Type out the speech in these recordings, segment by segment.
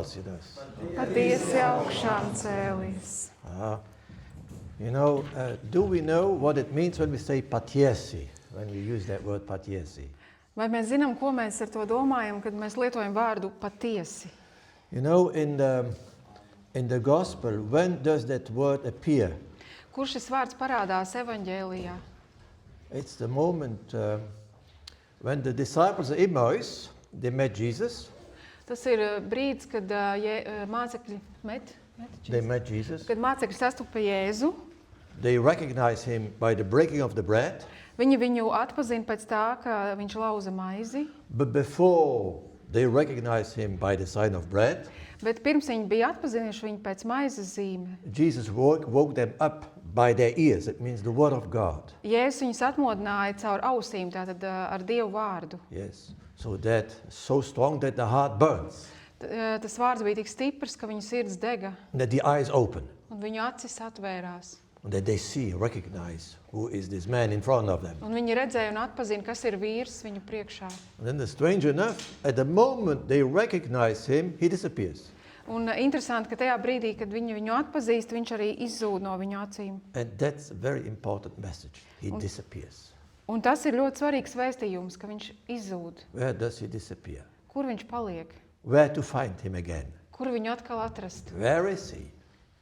Patiesi augšām cēlies. Do we know what it means when we say patiesi, when we use that word patiesi? Vai mēs zinām, ko mēs ar to domājam, kad mēs lietojam vārdu patiesi? In the gospel, when does that word appear? Kur šis vārds parādās evaņģēlijā? It's the moment when the disciples of Emmaus, they met Jesus. Tas ir brīdis, kad mācekļi They met Jesus. Kad mācekļi sastupa Jēzu. They recognize him by the breaking of the bread. Viņi viņu atpazina pēc tā, ka viņš lauza maizi. But before they recognize him by the sign of bread, bet pirms viņi bija atpazinuši viņu pēc maizes zīme. Jesus woke them up by their ears. It means the word of God. Jēzus viņus atmodināja caur ausīm, tātad ar Dievu vārdu. Yes. So strong that the heart burns. Tas vārds bija tik stiprs, ka viņu sirds dega. That the eyes open. Un viņu acis atvērās. And that they see, recognize who is this man in front of them. Un viņi redzēja un atpazina, kas ir vīrs viņu priekšā. And then strange enough, at the moment they recognize him, he disappears. Un interesanti, ka tajā brīdī, kad viņi viņu atpazīst, viņš arī izzūd no viņu acīm. And that's a very important message. He disappears. Un tas ir ļoti svarīgs vēstījums, ka viņš izzūd. Where does he disappear? Kur viņš paliek? Where to find him again? Kur viņu atkal atrast? Where is he?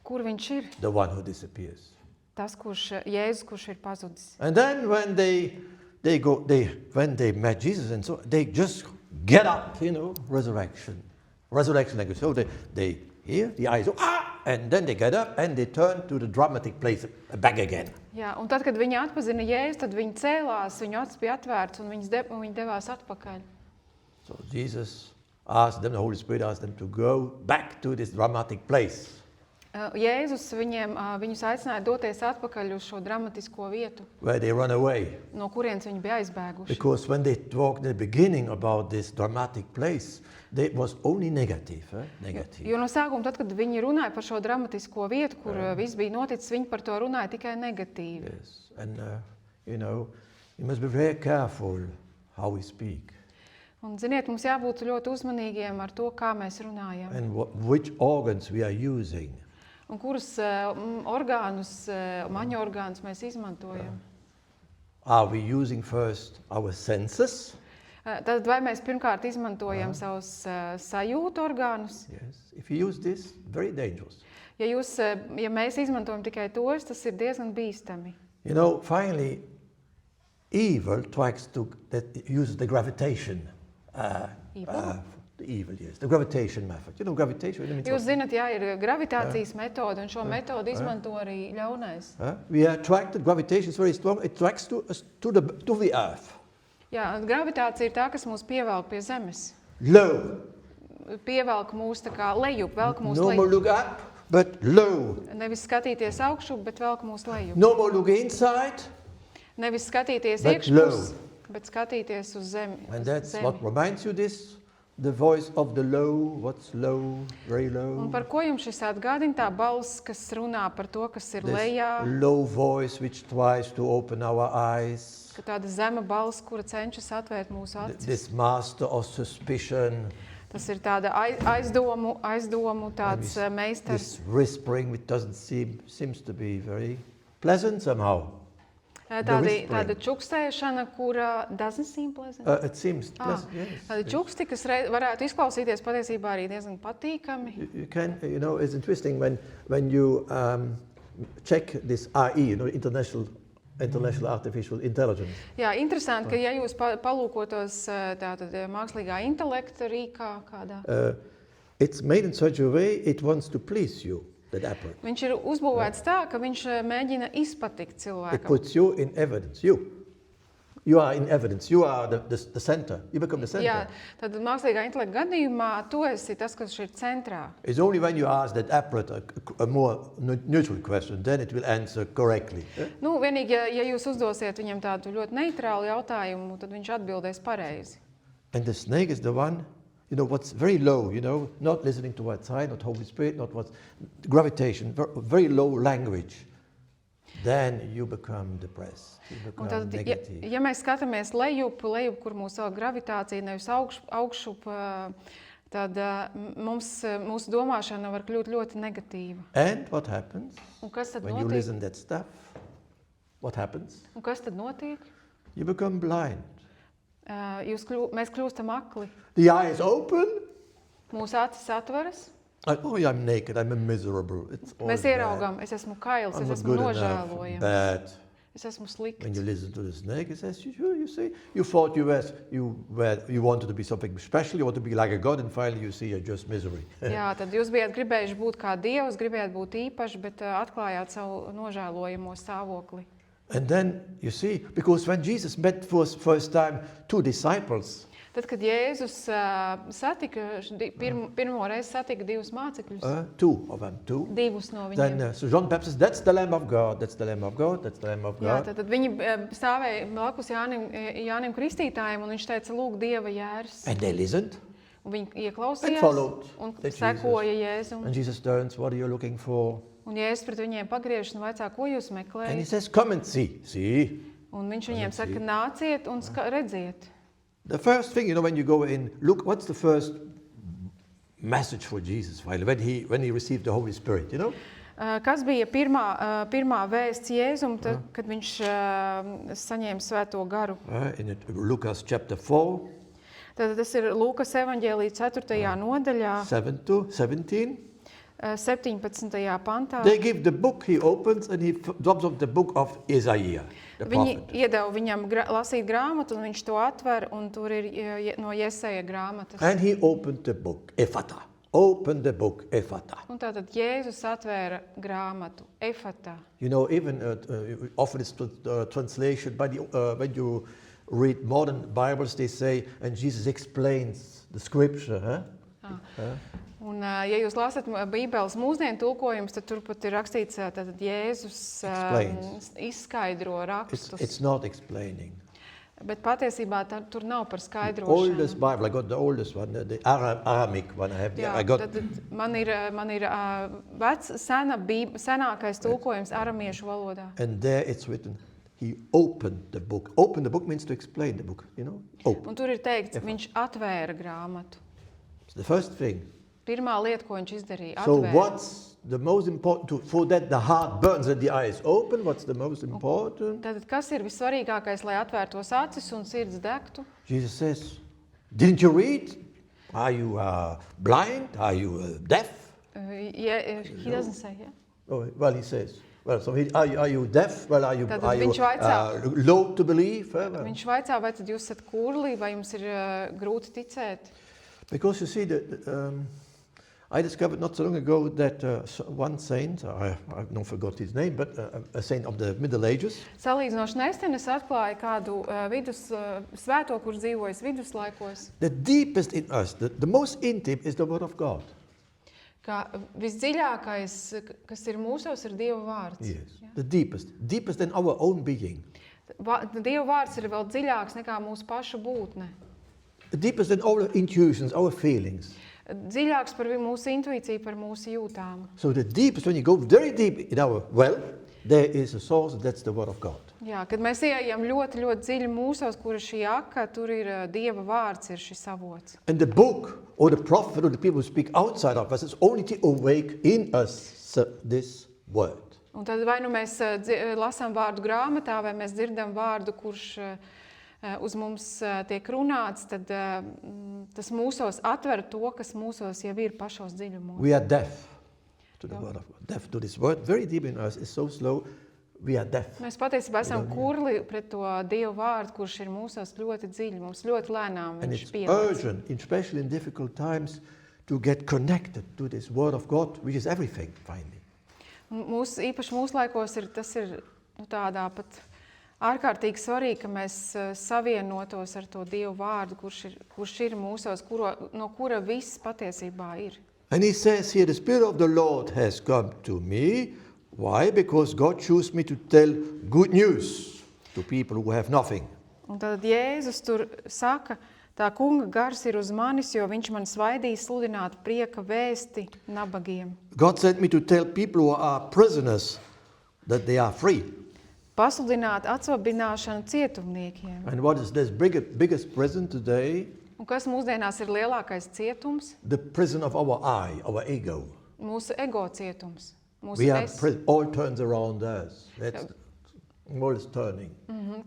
Kur viņš ir? The one who disappears. Tas, Jēzus, kurš ir pazudis. And then when they met Jesus and so they just get up, resurrection language. So they hear the eyes, and then they get up and they turn to the dramatic place back again. Jā, un tad, kad viņi atpazina Jēzu, tad viņi cēlās, viņu acis bija atvērts un viņi devās atpakaļ. So Jesus asked them, the Holy Spirit asked them to go back to this dramatic place. Jēzus viņus aicināja doties atpakaļ uz šo dramatisko vietu. Where they run away. No kurienes viņi bija aizbēguši. Because when they talked in the beginning about this dramatic place, it was only negative. Jo no sākuma, tad, kad viņi runāja par šo dramatisko vietu, kur viss bija noticis, viņi par to runāja tikai negatīvi. Yes. And, you must be very careful how we speak. Un, ziniet, mums jābūt ļoti uzmanīgiem ar to, kā mēs runājam. And which organs we are using. Un kurus orgānus, maņu orgānus mēs izmantojam. Are we using first our senses? Tad vai mēs pirmkārt izmantojam savus sajūtu orgānus? Yes. If you use this, very dangerous. Ja mēs izmantojam tikai tos, tas ir diezgan bīstami. Finally, evil uses the gravitation. The gravitation method. Gravitation. Jūs zināt, ir gravitācijas metode, un šo metodu izmanto arī ļaunais. We are attracted. Gravitation is very strong. It attracts to the earth. Jā, gravitācija ir tā, kas mūs pievelk pie zemes. Low. Pievelk mūs tā kā lejup, velk mūs lejup. No more look up, but low. Nevis skatīties augšu, bet velk mūs lejup. No more look inside. Nevis skatīties iekšpus, bet skatīties uz zemi. And that's what reminds you this. The voice of the low, what's low, very low. Un par ko jums šis atgādina tā balss, kas runā par to, kas ir lejā? Low voice which tries to open our eyes. Ka tāda zema balss, kura cenšas atvērt mūsu acis. This master of suspicion. Tas ir tāda aizdomu tāds meistars. This whispering which doesn't seems to be very pleasant somehow. Tāda čukstēšana, kura doesn't seem pleasant. It seems pleasant, yes. Tāda čuksti, kas varētu izklausīties patiesībā arī diezgan patīkami. It's interesting when you check this AI, International Artificial Intelligence. Jā, interesanti, ka ja jūs palūkotos tātad mākslīgā intelekta rīkā kādā. It's made in such a way it wants to please you. Viņš ir uzbūvēts tā, ka viņš mēģina izpatikt cilvēkam. It puts you in evidence. You are in evidence. You are the center. You become the center. Jā, tad mākslīgā intelekta gadījumā tu esi tas, kas ir centrā. It's only when you ask that apparatus a more neutral question, then it will answer correctly. Vienīgi, ja jūs uzdosiet viņam tādu ļoti neitrālu jautājumu, tad viņš atbildēs pareizi. And the snake is the one what's very low, not listening to what's high, not Holy Spirit, not what's gravitation, very low language. Then you become depressed. You become negative. Ja mēs skatāmies lejup, kur mūsu gravitācija nevis augšup tad mūsu domāšana var kļūt ļoti negatīva. And what happens Un kas tad when you notiek? listen that stuff? What happens? Un kas tad notiek? You become blind. Mēs kļūstam akli. The eye is open. Mūsu acis atveras. Oh, I'm naked. I'm miserable. It's all Mēs bad. ieraugām, es esmu kails, I'm es not esmu good enough. nožēlojams, Bad. es esmu When slikts. you listen to the snake, it says, you see, you thought you wanted to be something special, you want to be like a god, and finally you see you're just misery. Jā, tad jūs bijāt gribējuši būt kā Dievs, gribējāt būt īpaši, bet atklājāt savu nožēlojamo stāvokli. And then you see, because when Jesus met for the first time two disciples, Tad, kad Jēzus pirmo reizi satika divus mācekļus, two of them, divus no then viņiem. so John Baptist, that's the Lamb of God, that's the Lamb of God, that's the Lamb of Jā, God. tad viņi stāvēja blakus Jānim Kristītājiem, un viņš teica, lūk, Dieva jērs. And they listened, Un viņi and ieklausījās followed un the sekoja Jesus. Jēzum. And Jesus turns, what are you looking for? Un Jēzus pret viņiem pagriežas un vaicā, ko jūs And he meklējat? says, come and see. See? Un viņš viņiem saka, nāciet un redziet. The first thing, when you go in, look, what's the first message for Jesus when he received the Holy Spirit, Kas bija pirmā vēsts Jēzum, tad, kad viņš saņēma svēto garu? In Lucas chapter 4, Tad tas ir Lūkas evaņģēlija 4. nodaļā, 7 to 17. 17. pantā. They give the book, he opens, and he drops off the book of Isaiah, the Viņi prophet. iedeva viņam lasīt grāmatu, un viņš to atver, un tur ir no Jesaja grāmatas. And he opened the book, Ephata. Open the book, Ephata. Un tātad Jēzus atvēra grāmatu, Efatā. Even often it's translation, when you read modern Bibles, they say, and Jesus explains the scripture. Un, ja jūs lasat Bībeles mūsdienu tulkojumus, tad tur pat ir rakstīts, tātad Jēzus izskaidro rakstus. It's not explaining. Bet patiesībā tur nav par The skaidrošanu. oldest Bible, I got the oldest one, the Aramic one I have. Jā, I got tad man ir senākais tulkojums aramiešu valodā. And there it's written, he opened the book. Open the book means to explain the book, Open. Un tur ir teikts, viņš atvēra grāmatu. It's the first thing. Pirmā lieta, ko viņš izdarīja, So atvēra. what's the most important, for that the heart burns and the eye is open, what's the most important? Tātad, kas ir vissvarīgākais, lai atvērtos acis un sirds degtu? Jesus says, didn't you read? Are you blind? Are you deaf? He doesn't say, yeah? Oh, well, he says, are you deaf? Well, are you Tātad viņš vaicā- low to believe? Viņš vaicā, vai tad jūs esat kurli, vai jums ir grūti ticēt? Because you see, I discovered not so long ago that one saint, I've not forgot his name, but a saint of the Middle Ages, Salīdzinoši nesen es atklāju kādu svēto, kurš dzīvojas viduslaikos, the deepest in us, the most intimate is the Word of God. ka visdziļākais, kas ir mūsos, ir Dieva vārds. Yes, the deepest than our own being. Dieva vārds ir vēl dziļāks nekā mūsu pašu būtne. The deepest than our intuitions, our feelings. Dziļāks par mūsu intuīciju, par mūsu jūtām. So the deepest, when you go very deep in our there is a source, that's the Word of God. Jā, kad mēs ieejam ļoti, ļoti dziļi mūsos, kur ir šī aka, tur ir Dieva vārds, ir šis avots. And the book, or the prophet, or the people who speak outside of us, is only to awake in us this word. Un tad vai nu mēs lasām vārdu grāmatā, vai mēs dzirdam vārdu, kurš uz mums tiek runāts, tad tas mūsos atver to, kas mūsos jau ir pašos dziļumos. We are deaf to the Word of God. Deaf to this word, very deep in us, is so slow, we are deaf. Mēs patiesībā esam kurli pret to Dievu vārdu, kurš ir mūsos ļoti dziļi. Mums ļoti lēnām And viņš it's pielādes. urgent, especially in difficult times, to get connected to this Word of God, which is everything, finally. Īpaši mūsu laikos tas ir tādā pat ārkārtīgi svarīgi, ka mēs savienotos ar to Dievu vārdu, kurš ir mūsos, no kura viss patiesībā ir. And he says here, the Spirit of the Lord has come to me. Why? Because God chose me to tell good news to people who have nothing. Un tad Jēzus tur saka, tā kunga gars ir uz manis, jo viņš man svaidīja sludināt prieka vēsti nabagiem. God sent me to tell people who are prisoners that they are free. Pasludināt atsvabināšanu cietumniekiem. And what is this biggest prison today? Un kas mūsdienās ir lielākais cietums? The prison of our eye, our ego. Mūsu ego cietums. Mūsu We are es. all turns around us. That's all is turning.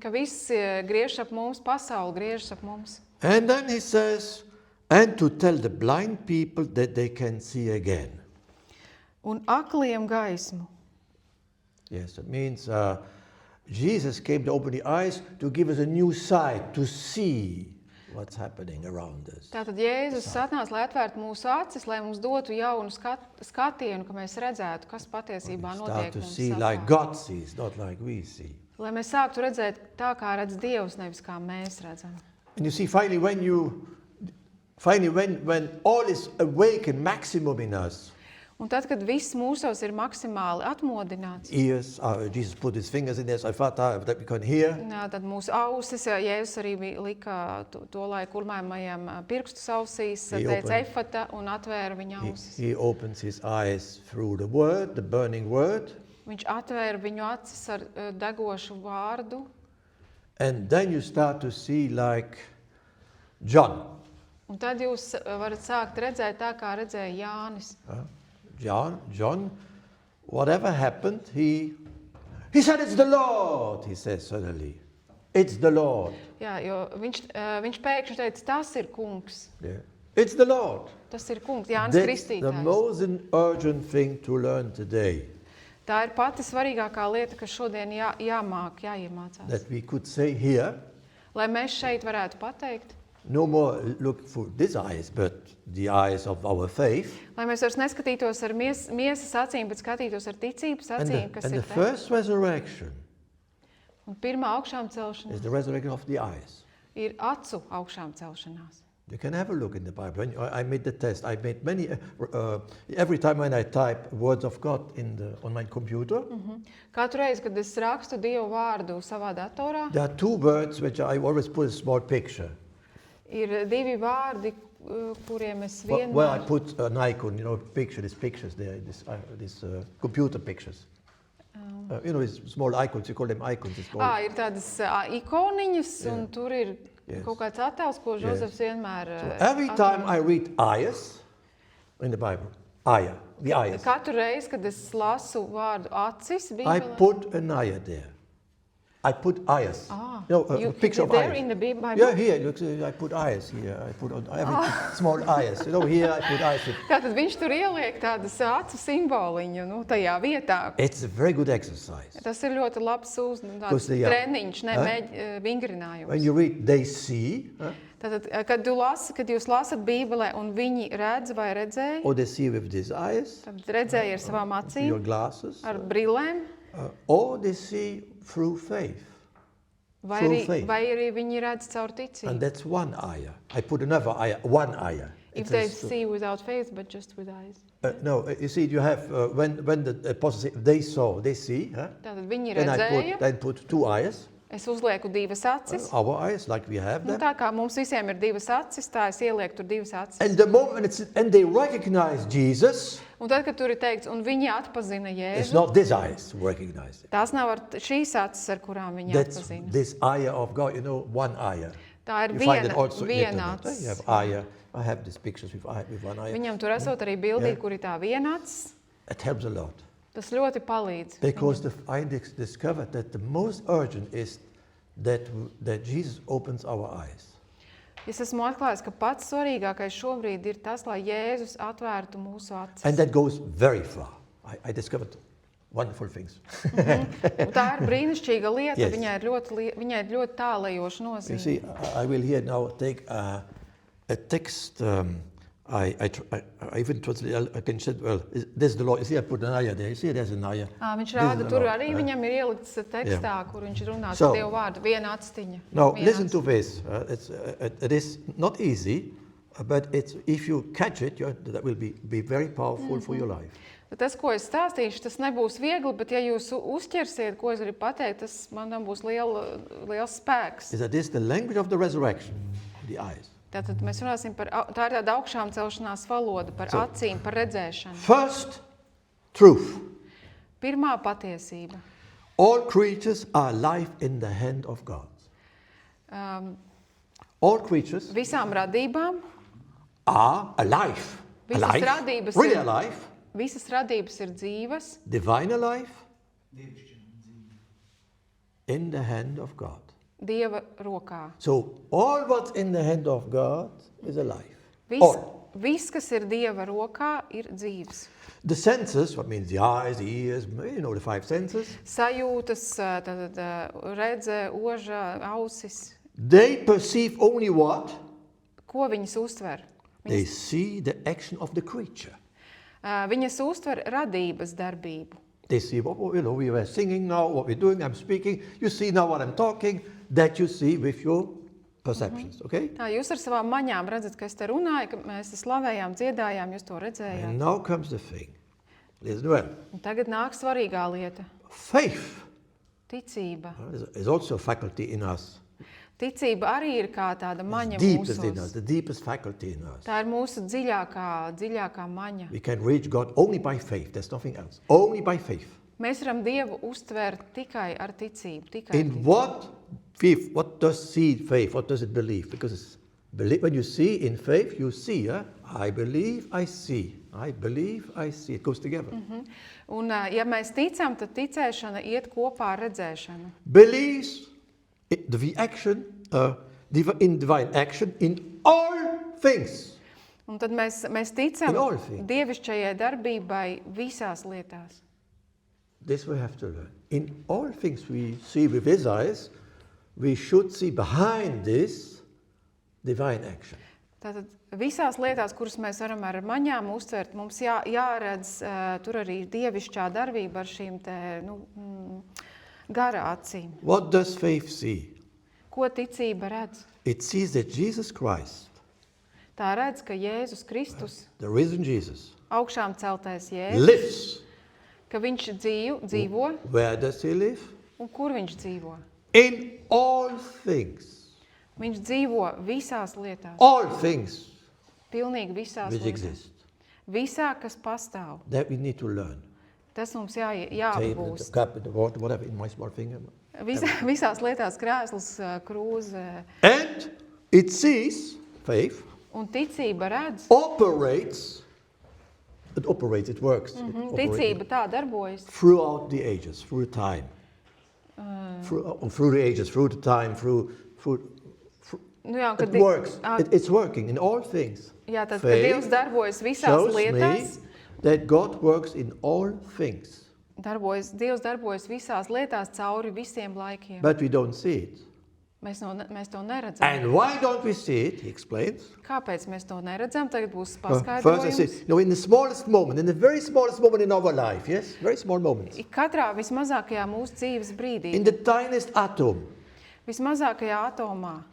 Ka viss griež ap mums, pasauli griežas ap mums. And then he says, and to tell the blind people that they can see again. Un akliem gaismu. Yes, that means Jesus came to open the eyes to give us a new sight, to see what's happening around us. Tātad Jēzus atnāca, lai atvērtu mūsu acis, lai mums dotu jaunu skatienu, ka mēs redzētu, kas patiesībā Start notiek to mums see apkārt. like God sees, not like we see. Lai mēs sāktu redzēt tā, kā redz Dievs, nevis kā mēs redzam. And you see, finally, when all is awakened, maximum in us, Un tad, kad viss mūsos ir maksimāli atmodināts, ears, Jesus put his fingers in there, so that we can hear. tad mūsu ausis, Jēzus arī lika to lai kurmājumajam pirkstus ausīs, teica efata un atvēra viņa ausis. He opens his eyes through the word, the burning word. Viņš atvēra viņu acis ar degošu vārdu. And then you start to see like John. Un tad jūs varat sākt redzēt tā, kā redzēja Jānis. John, whatever happened, he said, it's the Lord, he says suddenly. It's the Lord. Jā, jo viņš pēkšņi teica, tas ir kungs. Yeah. It's the Lord. Tas ir kungs, Jānis That's the Kristītājs. most urgent thing to learn today. Tā ir pati svarīgākā lieta, kas šodien jāmāk, jāiemācās. That we could say here, Lai mēs šeit varētu pateikt, no more look for these eyes, but the eyes of our faith. lai mēs vairs neskatītos ar miesas acīm, bet skatītos ar ticības acīm, kas And ir the te. first resurrection Un pirmā augšām celšanās is the resurrection of the eyes. ir acu augšām celšanās. You can have a look in the Bible. When I made the test. I made many. Every time when I type words of God on my computer, Katru reizi, kad es rakstu Dievu vārdu savā datorā, there are two words which I always put a small picture. ir divi vārdi, kuriem es Where I vienmēr... put an icon, these pictures there, these computer pictures. These small icons, you call them icons. It's called. Ir tādas ikoniņas, un tur ir kaut kāds attēls, ko Žozefs vienmēr... Every time I read ayahs in the Bible, the ayahs, Katru reizi, kad es lasu vārdu acis, I Bībelē... put an ayah there. I put ayahs. A picture of there ayahs. in the Bible? Yeah, here, look, I put ayahs here. I put on every small ayahs. Here I put ayahs. Tātad viņš tur ieliek tādas acu simboliņu, tajā vietā. It's a very good exercise. Tas ir ļoti labs Because they are- treniņš, vingrinājums. When you read, they see, Tātad, kad jūs lasat Bībelē un viņi redz vai redzēja, or they see with these eyes, tad redzēja ar savām your acīm, glasses, ar brillēm, or they see through faith. vai Through arī, faith. vai arī viņi redz caur And ticību. that's one ayah. I put another ayah, one ayah. If It they says, see without faith, but just with eyes. no, you see, you have, when the apostle say, they saw, they see, Tātad viņi then redzēja, I put two eyes, es uzlieku divas acis. our eyes, like we have them. Tā kā mums visiem ir divas acis, tā es ielieku tur divas acis. And the moment and they recognize Jesus, Un tad, kad tur ir teikts, un viņi atpazina it's Jēzu, not this eyes who recognize it. tās nav šīs acis, ar kurām viņi That's atpazina. this ayah of God, one ayah. Tā ir You find it also in viena internet. acis. You have ayah. I have these pictures with one ayah. Viņam tur esot arī bildī, Yeah. kur ir tā viena acis. It helps a lot. Tas ļoti palīdz. Because I discovered that the most urgent is that Jesus opens our eyes. Es esmu atklājis, ka pats svarīgākais šobrīd ir tas, lai Jēzus atvērtu mūsu acis. And that goes very far. I discovered wonderful things. Un tā ir brīnišķīga lieta, Yes. viņai ir ļoti tālajoša You nozīme. see, I will here now take a text. I even translate. I can say, well, this is the Lord. You see, I put an ayah there. You see, there's an ayah. Viņš This rāda, is the tur Lord. arī viņam ir ielikts tekstā, kur viņš runā So- par Dievu vārdu. Viena atstiņa. Now, Viena listen acis. to this. It is not easy, but if you catch it, that will be very powerful for your life. Tas, ko es stāstīšu, tas nebūs viegli, bet ja jūs uzķersiet, ko es gribu pateikt, tas man būs liels spēks. Is that this the language of the resurrection? The eyes. Tātad mēs runāsim par, tā ir tāda augšām celšanās valoda, par acīm, par redzēšanu. First, truth. Pirmā patiesība. All creatures are alive in the hand of God. all creatures visām radībām, are alive. Visas Alive, radības really ir- alive, visas radības ir dzīves, divine alive, in the hand of God. Dieva rokā. So all what's in the hand of God is alive. Viss, All. viss, kas ir Dieva rokā, ir dzīves. The senses, what means the eyes, the ears, the 5 senses, Sajūtas, tad redze, oža, ausis. they perceive only what? Ko viņas uztver? They see the action of the creature. Viņas uztver radības darbību. They see what we were singing now, what we're doing, I'm speaking. You see now what I'm talking, that you see with your perceptions, okay? Tā, jūs ar savām maņām redzat, ka es te runāju, ka mēs te slavējām, dziedājām, jūs to redzējāt. And now comes the thing. Listen well. Un tagad nāk svarīgā lieta Faith - ticība. is also a faculty in us. Ticība arī ir kā tāda maņa Deepest in us, mūsos. the deepest faculty in us. Tā ir mūsu dziļākā maņa. We can reach God only by faith. There's nothing else. Only by faith. Mēs varam Dievu uztvērt tikai ar ticību. Tikai In ar ticību. what faith? What does see faith? What does it believe? Because when you see in faith, you see. I believe, I see. I believe, I see. It goes together. Un, ja mēs ticam, tad ticēšana iet kopā ar redzēšanu. Believes the action, in divine action in all things. Un tad mēs ticam In all things. dievišķajai darbībai visās lietās. This we have to learn. In all things we see with his eyes, we should see behind this divine action. Tātad visās lietās, kuras mēs varam ar maņām uztvert, mums jāredz tur arī dievišķā darbība ar šīm te, garā acīm. What does faith see? Ko ticība redz? It sees that Jesus Christ, Tā redz, ka Jēzus Kristus, the risen Jesus, augšām celtais Jēzus, lives. ka viņš dzīvo, Where does he live? un kur viņš dzīvo? In all things. Viņš dzīvo visās lietās, All things pilnīgi visās which lietās. exist. Visā, kas pastāv. That we need to learn. Tas mums Table, the jāapgūst. cup, the water, whatever, in my small finger. Visās lietās krēsls, krūze And it sees, faith, un ticība redz. operates, it works. It operates Ticība tā darbojas. throughout the ages, through time. Through the ages, through the time, Nu jā, it works. It's working in all things. Jā, tad, kad Faith Dievs darbojas visās shows lietās, me that God works in all things, Dievs darbojas visās lietās cauri visiem laikiem. but we don't see it. Mēs to neredzam. And why don't we see it? He explains. Kāpēc mēs to neredzam? Tagad būs First I paskaidrojums. say, in the smallest moment, in the very smallest moment in our life, yes? Very small moments. Katrā vismazākajā mūsu dzīves brīdī, In the tiniest atom, vismazākajā atomā,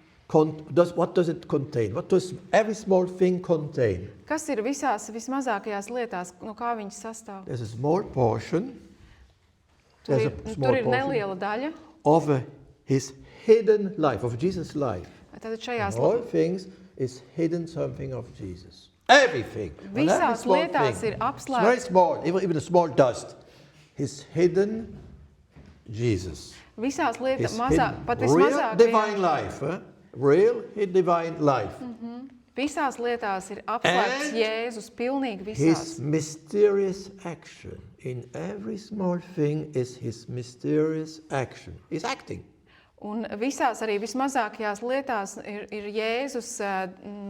what does it contain? What does every small thing contain? kas ir visās vismazākajās lietās, no kā viņas sastāv? There's a small portion Tur There's ir, a small tur ir portion. neliela daļa. of his hidden life, of Jesus' life. Tad šajās In all things is hidden something of Jesus. Everything. On every visās small lietās thing. ir It's very apslēpts. small, even a small dust. His hidden Jesus. Visās lietās, His pat hidden, real divine vismazākajās, life. Real divine life. visās lietās ir apslēpts And Jēzus, pilnīgi visās. His mysterious action. In every small thing is his mysterious action. He's acting. Un visās arī vismazākajās lietās ir Jēzus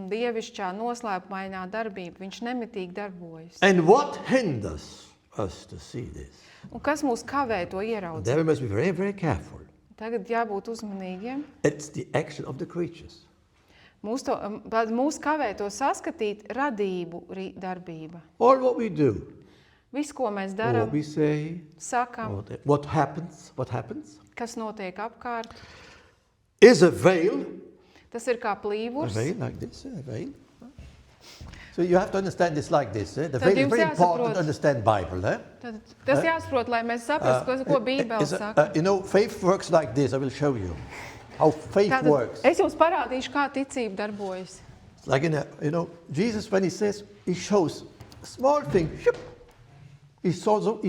dievišķā noslēpumainā darbība. Viņš nemitīgi darbojas. And what hinders us to see this? Un kas mūs kavē to ieraudzīt? There we must be very, very careful. Tagad jābūt uzmanīgiem. It's the action of the creatures. Mūs kavē to saskatīt radību darbība. All what we do, Viss, ko mēs all darām, what we say, sakam, what happens, kas notiek apkārt, is a veil. tas ir kā A plīvurs. veil like this, a veil. So you have to understand this like this. The Tad veil is jums very important jāsaprot. to understand Bible. Tad tas jāsaprot, lai mēs saprastu, ko Bībele saka. Faith works like this. I will show you how faith Tātad works. es jums parādīšu, kā ticība darbojas. Like Jesus, when he says, he shows a small thing, He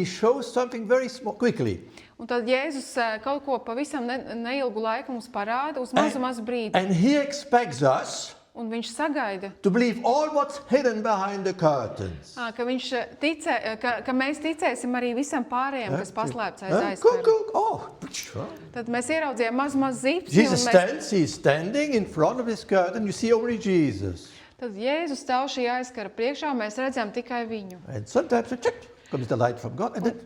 shows something very small, quickly. Un tad Jēzus kaut ko pavisam neilgu laiku mums parāda uz mazu brīdi. And he expects us Un viņš sagaida, to believe all what's hidden behind the curtains. ka mēs ticēsim arī visam pārējiem, kas paslēpts aiz aizskara. Oh. Tad mēs ieraudzījām maz zipsi. Jesus he's standing in front of this curtain. You see only Jesus. Tad Jēzus stāv šī aizskara priekšā, mēs redzam tikai viņu. And sometimes comes the light from God, and then,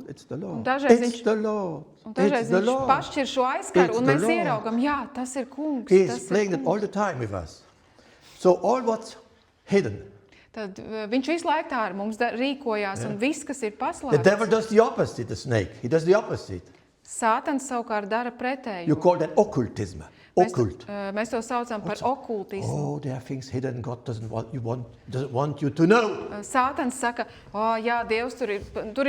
it's the Lord. It's the Lord. Un dažreiz viņš pašķir šo aizskaru, un mēs ieraugam, jā, tas ir kungs. He is playing that all the time with us. So all what's hidden. Tad viņš visu laiku tā ar mums rīkojās, un viss, kas ir The paslēpts. devil does the opposite, the snake. He does the opposite. Sātans savukārt dara pretēju. You call that occultism. Occult. Mēs to saucam par okultismu. Oh, there are things hidden God doesn't want you to know. Sātans saka, jā, Dievs, tur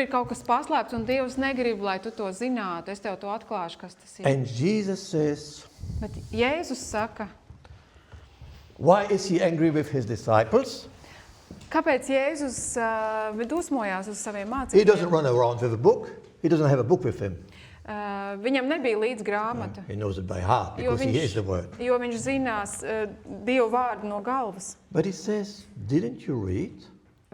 ir kaut kas paslēpts, un Dievs negrib, lai tu to zinātu. Es tev to atklāšu, kas tas ir. And Jesus says, Bet Jēzus saka, why is he angry with his disciples? kāpēc Jēzus dusmojās uz saviem He doesn't mācekļiem? run around with a book. He doesn't have a book with him. Viņam nebija līdz grāmata, He knows it by heart because he hears the word. jo viņš zinās Dievu vārdu no galvas. But he says, didn't you read?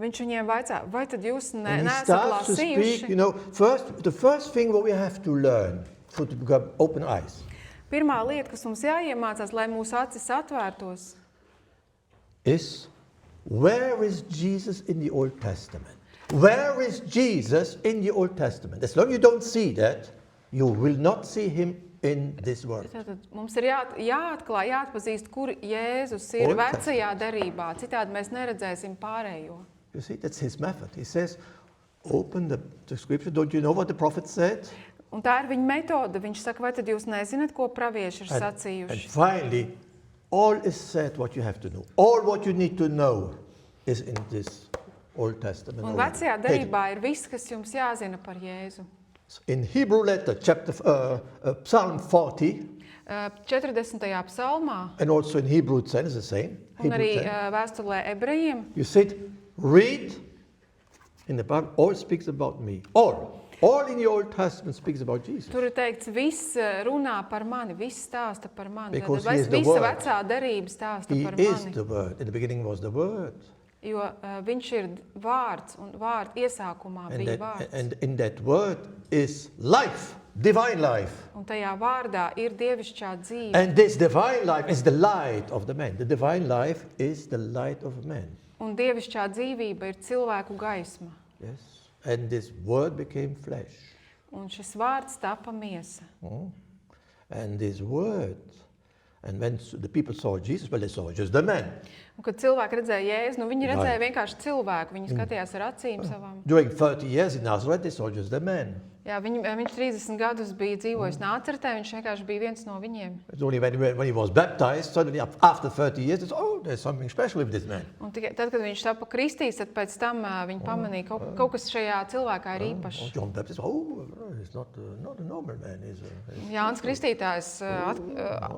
Viņš viņiem vaicā, vai tad jūs And he neesat starts to speak, lasījuši? the first thing what we have to learn to become open eyes Pirmā lieta, kas mums jāiemācās, lai mūsu acis atvērtos, is, where is Jesus in the Old Testament? Where is Jesus in the Old Testament? As long as you don't see that, you will not see him in this world. Tātad mums ir jāatklāj, jāatpazīst, kur Jēzus ir Old vecajā derībā. Citādi mēs neredzēsim pārējo. You see, that's his method. He says, open the scripture. Don't you know what the prophet said? Un tā ir viņa metode. Viņš saka, vai tad jūs nezināt, ko pravieši ir And sacījuši? finally, all is said what you have to know. All what you need to know is in this Old Testament. Un already. vecajā derībā ir viss, kas jums jāzina par Jēzu. In Hebrew letter, Psalm 40, 40. psalmā and also in Hebrew 10 is the same. un arī Hebrew 10. vēstulē ebrejiem, You said, read in the Bible, all speaks about me. All in the Old Testament speaks about Jesus. tur ir teikts, viss runā par mani, viss stāsta par mani. Because Tad he is the visa Word. vecā derība stāsta He par is mani. the Word. In the beginning was the Word. Jo viņš ir vārds, un vārds iesākumā bija vārds. And in that Word is life, divine life. Un tajā vārdā ir dievišķā dzīve. And this divine life is the light of the man. The divine life is the light of man. Un dievišķā dzīvība ir cilvēku gaisma. Yes. And this Word became flesh. Un šis vārds tapa miesa. And this Word, and when the people saw Jesus, well, they saw just the man. Un, kad cilvēki redzēja Jēzu, viņi redzēja vienkārši cilvēku. Viņi skatījās ar acīm savām. During 30 years in Nazareth, they saw just the man. Jā, viņš 30 gadus bija dzīvojis Nāceretē, viņš vienkārši bija viens no viņiem. It's only when he was baptized, suddenly after 30 years, it's, there's something special with this man. Un tikai tad, kad viņš tapa kristīts, tad pēc tam viņi pamanīja, kaut kas šajā cilvēkā ir īpašs. John Baptist, he's not a normal man. Jānis Kristītājs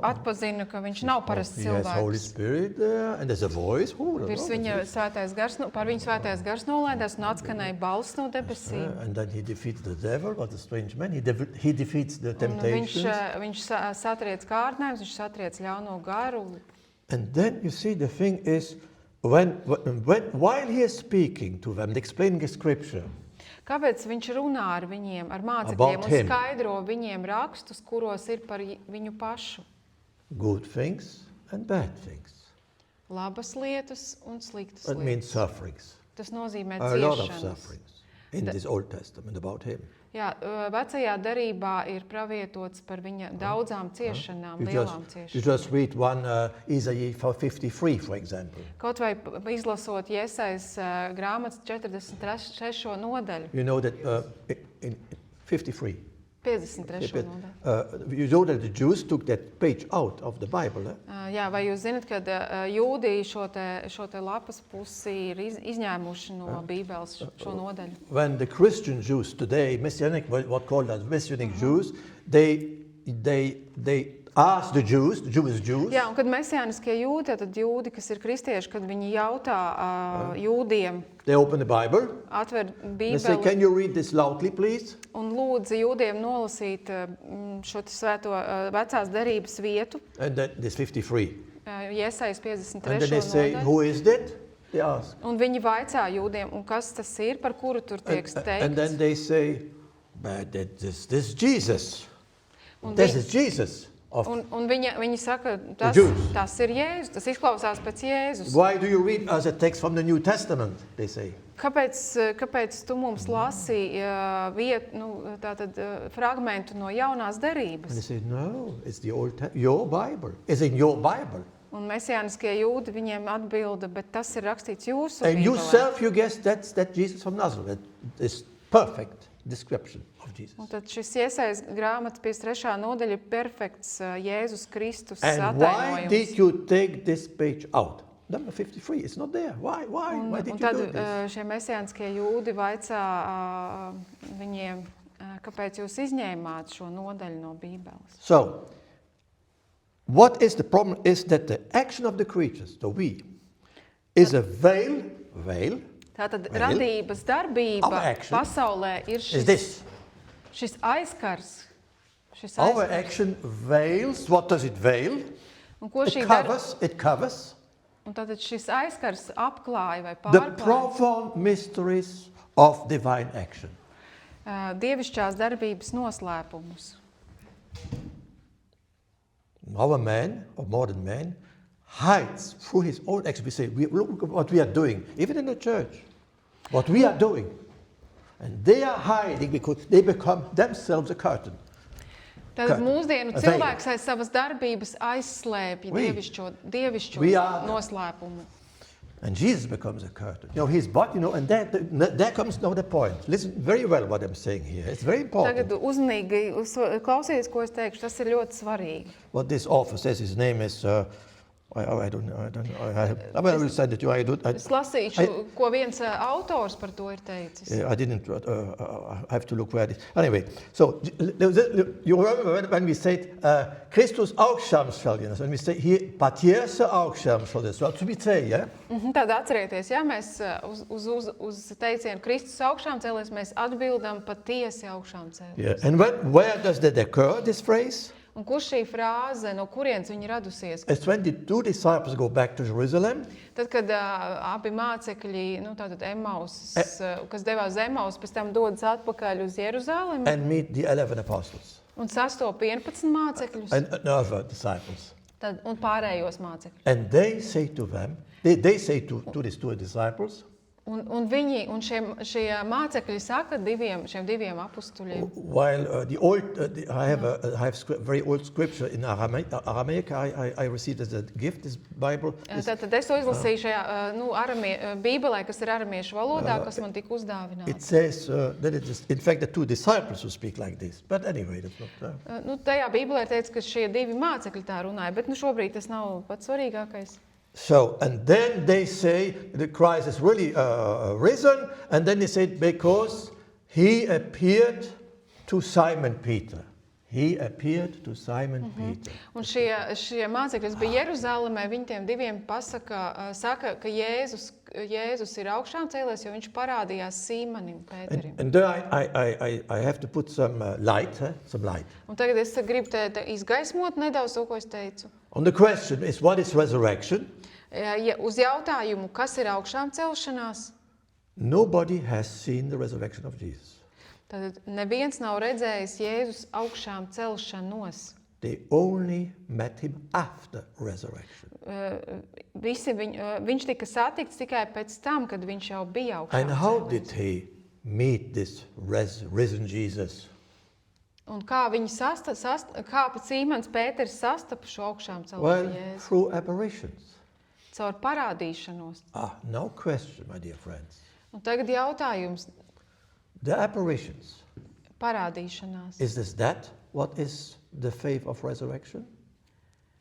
atpazina, ka viņš nav parasts He has Holy cilvēks. Spirit there, and there's a voice. Virs viņa svētais gars, par viņu svētais gars nolaidās un atskanēja balss no debesīm. And then he defeats the devil, what a strange man. He defeats the Un temptations. viņš satriec kārdinājums, viņš satriec ļauno garu. And then you see the thing is, while he is speaking to them, explaining the scripture, Kāpēc viņš runā ar viņiem, ar mācekļiem About un him. skaidro viņiem rakstus, kuros ir par viņu pašu? good things and bad things. Labas lietas un sliktas That means lietas. sufferings. Tas nozīmē A lot of ciešanas. sufferings in this Old Testament about him. Jā, vecajā derībā ir pravietots par viņa daudzām ciešanām, lielām You ciešanām. just read one Isaiah 53, for example. Kaut vai izlasot Jesais grāmatas 46. nodaļu, You know that in 53, 53. nodaļu. you know that the Jews took that page out of the Bible. Jā, vai jūs zināt, ka jūdī šo te lapas pusi ir izņēmuši no Bībeles šo nodaļu? When the Christian Jews today, Messianic, what called as Messianic Jews, they ask the Jewish Jews, Jā, un kad mesijāniskie jūdi, tad jūdi, kas ir kristieši, kad viņi jautā jūdiem, they open the Bible. atver They say, Bībeli can you read this loudly, please? un lūdza jūdiem nolasīt šo te svēto vecās derības vietu, And then there's 53. Jesajas And then they 53. say, nodaļu. who is that? They ask. Un viņi vaicā jūdiem, un kas tas ir, par kuru tur tiek And then teikts. they say, but this Jesus. Un This vi- is Jesus. Un viņi saka, tas Jews. ir Jēzus, tas izklausās pēc Jēzus. Why do you read as a text from the New Testament? They say. Kāpēc tu mums lasīji fragmentu no jaunās And they derības? say, no, it's the your Bible. It's in your Bible. Un mesijāniskie jūdi viņiem atbilda, bet tas ir rakstīts jūsu And Bībelē. yourself, you guess that's that Jesus from Nazareth. This perfect description of Jesus. Un tad šis Jesajas grāmatas 53. nodaļa ir perfekts Jēzus Kristus And why did attēlojums. you take this page out? Number 53, it's not there. Why? Why Un did you tad do this? šie mesijāniskie jūdi vaicā viņiem, kāpēc jūs izņēmāt šo nodaļu no Bībeles. So, what is the problem is that the action of the creatures, the we, is a veil, Tātad Veil. radības darbība Our action pasaulē ir is this. šis aizkars. Šis Our aizkars. action veils. What does it veil? Un ko It šī covers Un tātad šis aizkars apklāja vai the pārklāja profound mysteries of divine action. Dievišķās darbības noslēpumus. Our man, or modern man, hides through his own action. We say, look what we are doing, even in the church, what we are doing. And they are hiding because they become themselves a curtain. Tātad Ka- mūsdienu a veil. cilvēks aiz savas darbības aizslēpj We- dievišķo we are- noslēpumu. And Jesus becomes a curtain. You know, his body, and there comes now the point. Listen very well what I'm saying here. It's very important. Tagad uzmanīgi klausieties, ko es teikšu. Tas ir ļoti svarīgi. What this author says, his name is, I don't know. I will send it to you. Es lasīšu, ko viens autors par to ir teicis. I didn't I have to look where it is. Anyway, so you remember when we said Christus augšām when we say here, patiesa augšām šodien. So to be say, yeah? Tad atcerieties, ja mēs uz teicienu Kristus augšām cēlies, mēs atbildam patiesi augšām cēlies. Yeah. And where does that occur, this phrase? Un kur šī frāze, no kurienes viņa radusies? It's when the two disciples go back to Jerusalem. Tad, kad abi mācekļi, tātad Emaus, kas devās uz Emaus, pēc tam dodas atpakaļ uz Jeruzalemi And meet the 11 apostles un sastopa 11 mācekļus and other disciples. un pārējos mācekļus. And they say to them, they say to these two disciples, Un šie mācekļi saka šiem diviem apustuļiem. while I have very old scripture in Aramaic, I received as a gift this Bible. Tātad es to izlasīju šajā Bībelē, kas ir aramiešu valodā, kas man tika uzdāvināts. It says that it is, in fact, the two disciples who speak like this. But anyway, that's not. Tajā Bībelē ir teikts, ka šie divi mācekļi tā runāja, bet šobrīd tas nav pats svarīgākais. So, and then they say the Christ is really risen, and then they say because he appeared to Simon Peter. He appeared to Simon Peter. Un šie mācekļi, kas bija Jeruzalemē, viņi tiem diviem saka, ka Jēzus ir augšām cēlies, jo viņš parādījās Sīmanim Pēterim. And there I have to put some light. Un tagad es gribu te izgaismot nedaudz to, ko es teicu. On the question is, what is resurrection? Ja uz jautājumu, kas ir augšām celšanās, Nobody has seen the resurrection of Jesus. tad neviens nav redzējis Jēzus augšām celšanos. They only met him after resurrection. Viņš tika satikts tikai pēc tam, kad viņš jau bija augšām And how cēlies. did he meet this risen Jesus? Un kā pēc Sīmans Pēters sastapa šo augšām Well, celšanu Jēzu? through apparitions. Caur parādīšanos. Now question, my dear friends. Un tagad jautājums The apparitions, parādīšanās. is that what is the faith of resurrection?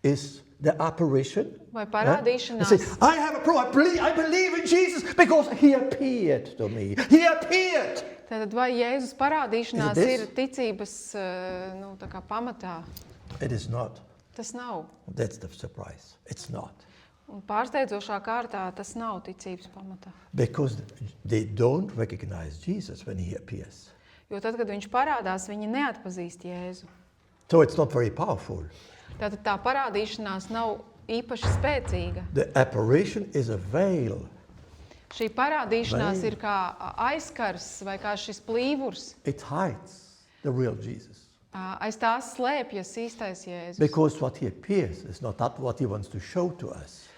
Is the apparition? Vai Huh? parādīšanās? You say, I have a proof. I believe in Jesus because he appeared to me. He appeared. Tātad vai Jēzus parādīšanās Is it ir ticības tā kā pamatā? It is not. Tas nav. That's the surprise. It's not. Un pārsteidzošā kārtā tas nav ticības pamatā. Because they don't recognize Jesus when he appears. Jo tad, kad viņš parādās, viņi neatpazīst Jēzu. So it's not very powerful. Tātad tā parādīšanās nav īpaši spēcīga. The apparition is a veil. Šī parādīšanās ir kā aizkars vai kā šis plīvurs. It hides the real Jesus. Aiz tās slēpjas īstais Jēzus. Because what he appears is not that what he wants to show to us.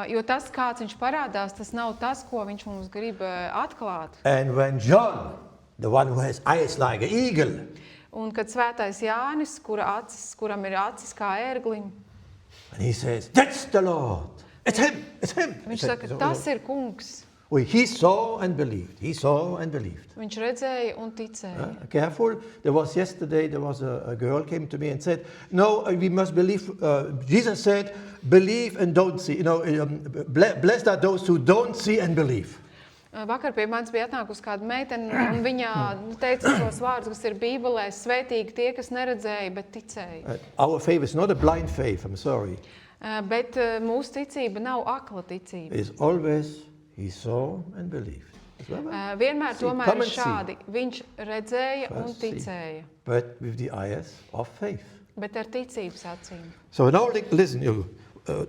Jo tas, kāds viņš parādās, tas nav tas, ko viņš mums grib atklāt. And when John, the one who has eyes like an eagle, Un kad svētais Jānis, kuram ir acis kā ērglim, and he says, that's the Lord. It's him. It's him. viņš saka, tas ir kungs. Well, he saw and believed. He saw and believed. Viņš redzēja un ticēja. Careful. Yesterday there was a girl came to me and said, no, we must believe. Jesus said, believe and don't see. Blessed are those who don't see and believe. Vakar pie manis bija atnākusi kāda meitene, un viņa teica šos vārdus, kas ir Bībelē, svētīgi tie, kas neredzēja, bet ticēja. Our faith is not a blind faith, I'm sorry. Bet mūsu ticība nav akla ticība. It's always he saw and believed. Vienmēr tomēr ir šādi. Viņš redzēja un ticēja. But with the eyes of faith. Bet ar ticības acīm. So now listen,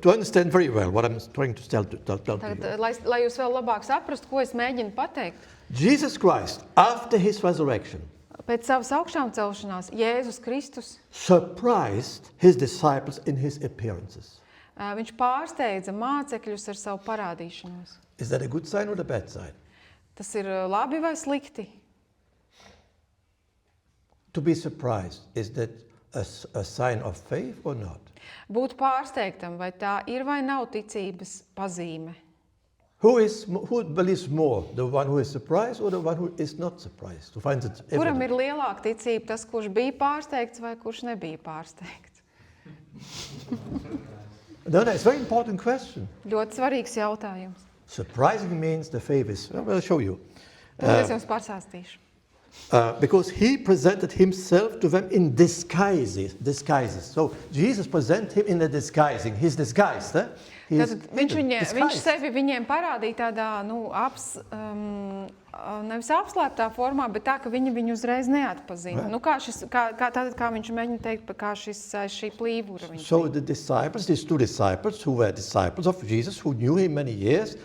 to understand very well what I'm trying to tell to Tagad, you. lai jūs vēl labāk saprastu, ko es mēģinu pateikt. Jesus Christ, after his resurrection, Pēc savas augšām celšanās Jēzus Kristus surprised his disciples in his appearances. Viņš pārsteidza mācekļus ar savu parādīšanos. Is that a good sign or a bad sign? Tas ir labi vai slikti? To be surprised, is that a sign of faith or not? Būt pārsteigtam, vai tā ir vai nav ticības pazīme? Who believes more, the one who is surprised or the one who is not surprised? Who finds it Kuram evident? ir lielāka ticība, tas, kurš bija pārsteigts vai kurš nebija pārsteigts? No, it's a very important question. Ļoti svarīgs jautājums. Surprising means the faith is, well, I'll show you. Tad es jums pastāstīšu. Because he presented himself to them in disguises. So Jesus presented him in a disguising. He's disguised. Tad viņš sevi viņiem parādīja tādā, nevis apslēptā formā, bet tā, ka viņi viņu uzreiz neatpazina. Kā viņš mēģina teikt, kā šī plīvura. So the disciples, these two disciples who were disciples of Jesus, who knew him many years,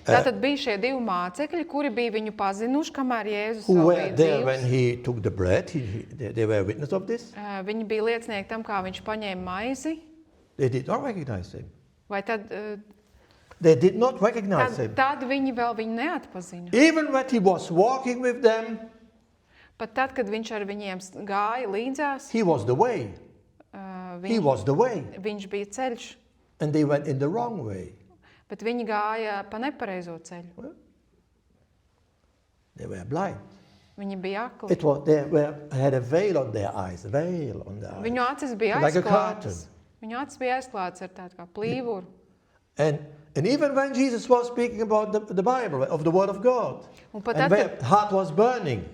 Tātad bija šie divi mācekļi, kuri bija viņu pazinuši, kamēr Jēzus who vēl were bija there when dzīvs. he took the bread. They were witness of this. Viņi bija liecinieki tam, kā viņš paņēma maizi. They did not recognize him. Vai tad, They did not recognize him. tad viņi vēl viņu neatpazina. Even when he was walking with them, Pat tad, kad viņš ar viņiem gāja līdzās, he was the way. He was the way. viņš bija ceļš, And they went in the wrong way. bet viņi gāja pa nepareizo ceļu. They were blind. Viņi bija akli. They had a veil on their eyes. Viņu acis bija Like a aizklātas. Viņu acis bija aizklātas ar tādu kā plīvuru. And even when Jesus was speaking about the Bible, of the Word of God, Un pat and tad, their heart was burning,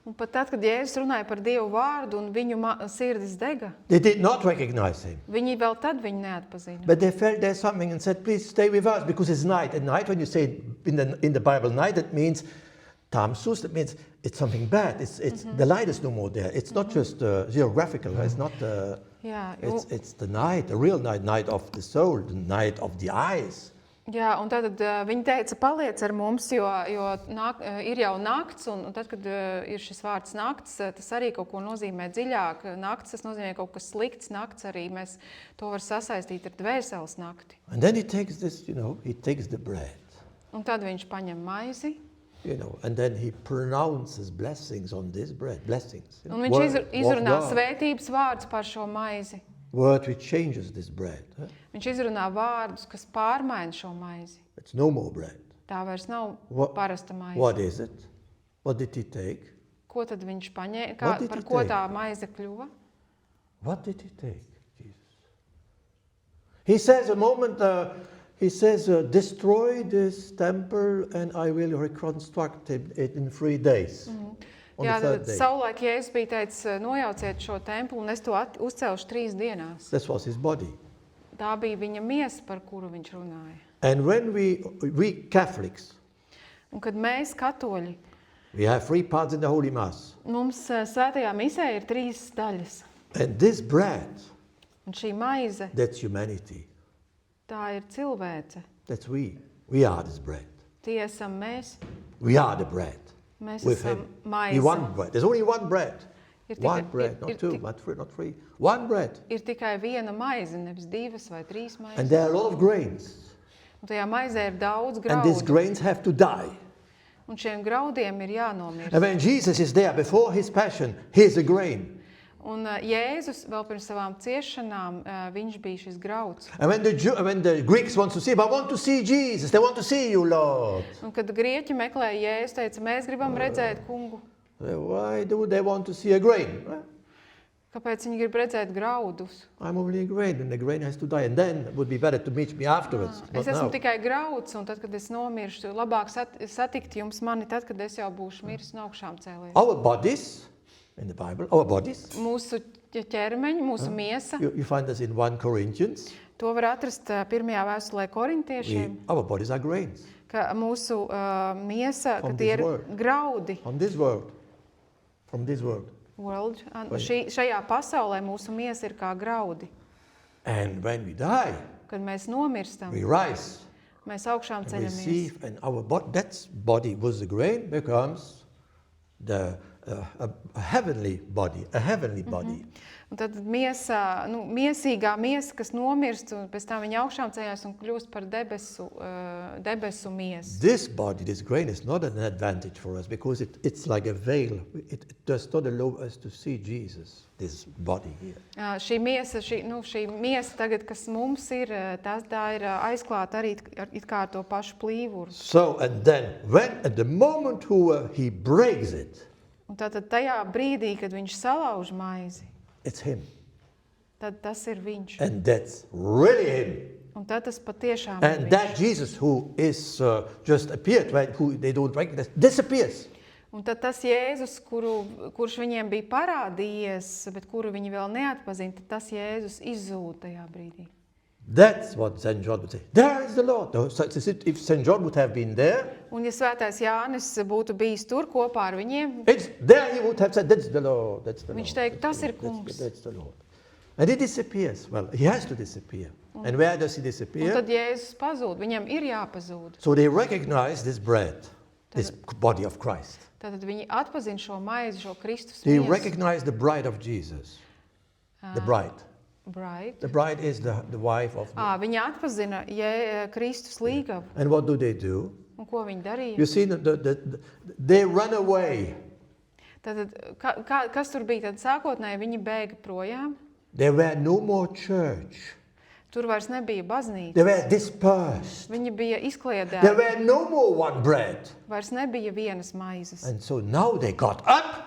Un pat tad, kad Jēzus runāja par Dievu vārdu un viņu sirdis dega, they did not recognize him. viņi vēl tad viņu neatpazina. But they felt there's something and said, please stay with us, because it's night. At night, when you say in the Bible night, that means tamsus, that means it's something bad. The light is no more there. It's not just geographical. It's not. It's the night, the real night of the soul, the night of the eyes. Jā, un tad viņi teica, paliec ar mums, jo ir jau nakts, un tad, kad ir šis vārds nakts, tas arī kaut ko nozīmē dziļāk. Nakts, tas nozīmē kaut kas slikts, nakts arī mēs to var sasaistīt ar dvēseles nakti. And then he takes this, he takes the bread. Un tad viņš paņem maizi. And then he pronounces blessings on this bread, blessings. Un viņš izrunā svētības vārdus par šo maizi. Word which changes this bread. Viņš izrunā vārdus, kas pārmaina šo maizi. It's no more bread. Tā vairs nav parasta maize. What is it? What did he take? Ko tad viņš paņēma? Par ko tā maize kļuva? What did he take, Jesus? He says destroy this temple and I will reconstruct it in 3 days. on Jā, the third tad day. savulaik Jēzus bija teicis, nojauciet šo templi, un es to uzcelšu 3 dienās. That was his body. Tā bija viņa miesa, par kuru viņš runāja. And when we Catholics, Un kad mēs, katoļi, we have 3 parts in the Holy Mass. mums svētajā misē ir 3 daļas. And this bread, Un šī maize, that's humanity. tā ir cilvēce. That's we. We are this bread. Tie esam mēs. We are the bread. Mēs With esam him. maize. We one bread. There's only one bread. Ir One tikai- bread, ir- not ir 2, tik- not 3. One bread. Ir tikai viena maize, nevis 2 vai 3 And maizes. there are a lot of grains. Un tajā maizē ir daudz And these graudu. grains have to die. Un šiem graudiem ir jānomirst. And when Jesus is there before his passion, here's a grain. Un Jēzus vēl pirms savām ciešanām, viņš bija šis grauds. And when the Greeks want to see him, I want to see Jesus. They want to see you, Lord. Un kad grieķi meklēja Jēzu, teica, mēs gribam redzēt kungu. Why do they want to see a grain? Well, Kāpēc viņi grib redzēt graudus? I'm only a grain, and the grain has to die. And then it would be better to meet me afterwards. Es Not esmu now. tikai grauds, un tad, kad es nomiršu, labāk satikt jums mani tad, kad es jau būšu miris un augšām cēlies. Our bodies, in the Bible, our bodies, Mūsu ķermeņi, mūsu miesa, you find this in 1 Corinthians. to var atrast pirmajā vēstulē korintiešiem, Our bodies are grains ka mūsu miesa, ka From tie this ir world. graudi. on this world. From this world. World. Šajā pasaulē mūsu miesa ir kā graudi. And when we die, Kad mēs nomirstam, we rise mēs augšām and ceļamies. receive, and our that body was the grain becomes a heavenly body, a heavenly body. Un tad miesa, miesīgā miesa, kas nomirst, un pēc tam viņa augšām ceļās un kļūst par debesu miesu. This body, this grain, is not an advantage for us because it's like a veil. It does not allow us to see Jesus, this body here. Šī miesa tagad, kas mums ir, tā ir aizklāta arī it kā ar to pašu plīvuru. So, and then, at the moment he breaks it, Un tātad tajā brīdī, kad viņš salauž maizi, it's him. tad tas ir viņš. And that's really him. Un tad tas patiešām ir And viņš. that Jesus who is just appeared, right, who they don't recognize, disappears. Un tad tas Jēzus, kurš viņiem bija parādījies, bet kuru viņi vēl neatpazina, tad tas Jēzus izzūd tajā brīdī. That's what St. John would say. There is the Lord. So if St. John would have been there, Un ja svētais Jānis būtu bijis tur kopā ar viņiem, there he would have said, that's the Lord, that's the viņš Lord. teikt, tas ir kungs. That's the Lord. And he disappears. Well, he has to disappear. And where does he Un disappear? tad Jēzus pazūd, viņam ir jāpazūd. So they recognize this bread, this body of Christ. Tātad viņi atpazina šo maizi, šo Kristus They miesu. recognize the bride of Jesus. The bride. Bright. The bride is the wife of the... Viņi atpazina Kristus līgavu. And what do they do? Un ko viņi darīja? You see, they run away. Tātad, kas tur bija? Tad sākotnēji viņi bēga projām. There were no more church. Tur vairs nebija baznīca. They were dispersed. Viņi bija There izkliedēti. were no more one bread. Vairs nebija vienas maizes. And so now they got up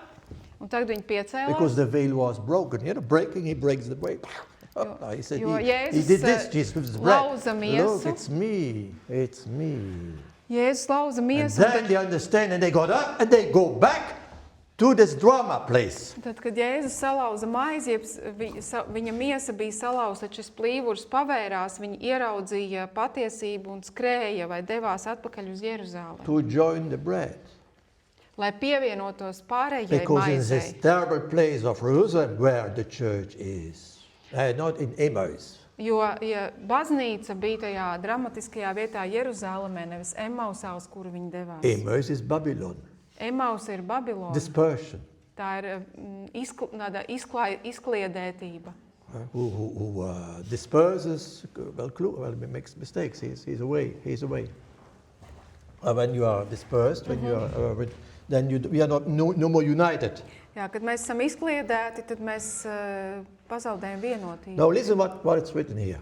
Un tagad viņi because piecēlās. the veil was broken. You know, breaking, he breaks the veil. He said, jo he Jēzus, did this, Jesus, with his bread. lauza miesu. Look, it's me. Jēzus lauza And miesu. un then they understand and they got up and they go back to this drama place. Tad, kad Jēzus salauza maizi, viņa miesa bija salauzta, tad šis plīvurs pavērās, viņi ieraudzīja patiesību un skrēja vai devās atpakaļ uz Jeruzālemi, To join the bread. lai pievienotos pārējai Because in this maizei. terrible place of Jerusalem where the church is, not in Emmaus, Jo ja baznīca bija tajā dramatiskajā vietā Jeruzālemē, nevis Emausā, uz kuru viņi devās. Emmaus is Babylon, Emaus ir Babilona. dispersion, Tā ir izkliedētība. who disperses, makes mistakes, he's away. When you are dispersed, when you are, then we are no more united. Jā, kad mēs esam izkliedēti, tad mēs pazaudējam vienotību. Now listen what it's written here.